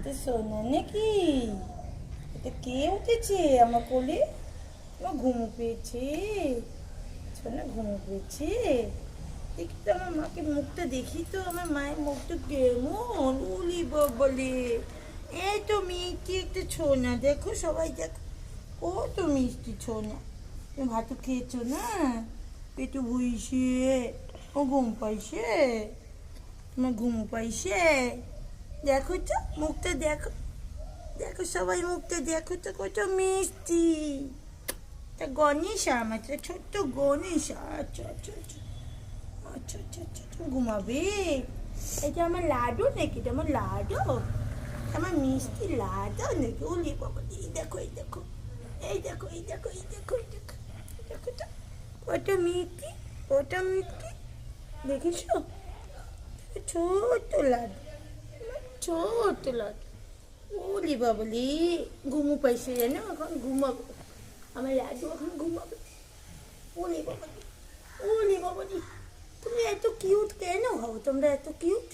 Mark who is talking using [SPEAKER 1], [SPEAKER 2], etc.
[SPEAKER 1] এটা সোনা নাকি? এটা কে উঠেছে আমার কোলে? আমার ঘুমো পেয়েছে, সোনা ঘুমো পেয়েছে। দেখি তো আমার মাকে, মুখটা দেখি তো, আমার মায়ের মুখটা কেমন। উলি বলে, এই তো মিষ্টি একটা ছোনা, দেখো সবাই দেখো, কত মিষ্টি ছোনা। তুমি ভাতও খেয়েছো না? পেটু ভুইছে, ও ঘুম পাইছে, তোমার ঘুম পাইছে। দেখো তো মুখটা দেখো, দেখো সবাই মুখটা দেখো তো, কত মিষ্টি। তা গণেশ, আমার ছোট্ট গণেশ। আচ্ছা আচ্ছা আচ্ছা আচ্ছা আচ্ছা আচ্ছা, তুমি ঘুমাবে? এটা আমার লাডু নাকি? এটা আমার লাডু, আমার মিষ্টি লাডু নাকি? ওলি বাবা, এই দেখো এই দেখো, এই দেখো এই দেখো এই দেখো এই দেখো, দেখো তো কত মিষ্টি, কত মিষ্টি। দেখেছো? ছোট্ট লাডু, ছোট্ট লাডু। ওলি বাবলি, ঘুমু পাইছে জানো, এখন ঘুমাবে আমার লাডু, এখন ঘুমাবে। ওলি বাবালি, ওলি বাবালি, তুমি এত কিউট কেন হও? তোমরা এত কিউট।